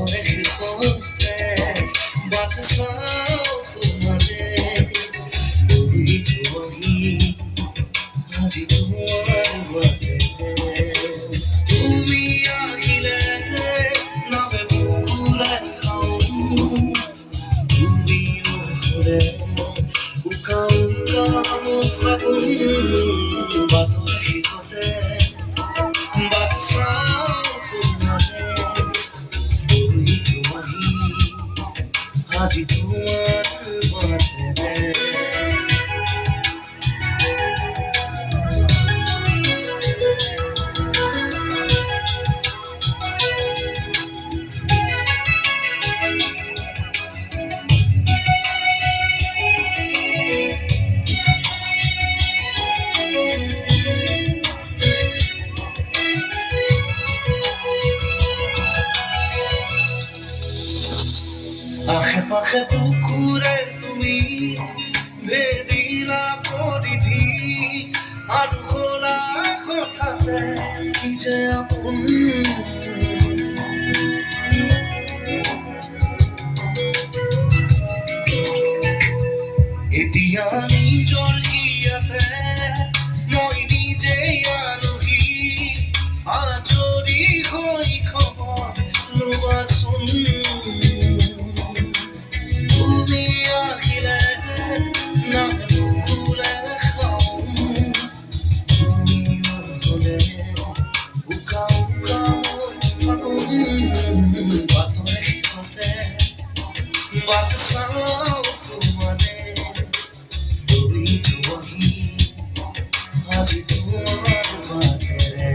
বাতরে শিখতে বাট চাওঁ তোমাৰে কৰি যোৱাহি আজি তোমাৰ বাটে তুমি আহিলে নামে বুকুৰে খাওঁ তুমি নহ'লে উকা উকা মোৰ ফাগুন বাতৰে শিখতে বাট চাওঁ তোমাৰে কৰি যোৱাহি আজি তোমাৰ বাটে আশে পাশে পুকুৰে তুমি ভেদিলা পৰিধি আৰু খোলা কথাতে কি যে আপোন এতিয়া নিজৰ ইয়াতে মই নিজেই আলহী আজৰি হৈ খবৰ ল'বাচোন তুমি আহিলে নামে বুকুৰে খাওঁ তুমি নহ'লে উকা উকা মোৰ ফাগুন বাতৰে শিখতে বাট চাওঁ তোমাৰে কৰি যোৱাহি আজি তোমাৰ বাটেৰে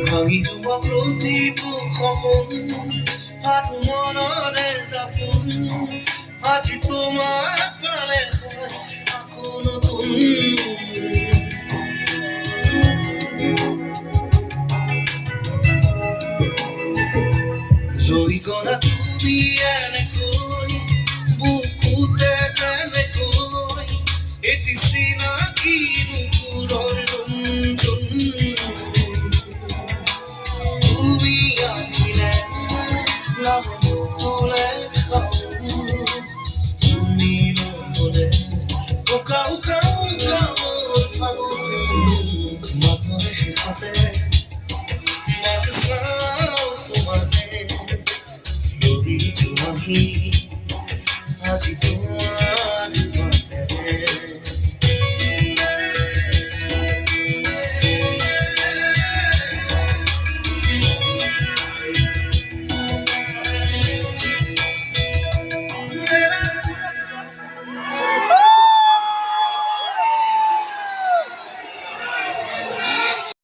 ভাঙি যোৱা প্ৰতিটো সপোন আৰু মনৰে দাপোন আজি তোমাক পালে হয় আকৌ নতুন ৰৈ গ'লা তুমি এনেকৈ বুকুতে যেনেকৈ এটি চিনাকি নুপুৰৰ ৰঞ্জন তুমি আহিলে নামে বুকুৰে খাওঁ তুমি নহ'লে উকা উকা উকা মোৰ ফাগুন বাতৰে শিখতে বাট চাওঁ তোমাৰে কৰি যোৱাহি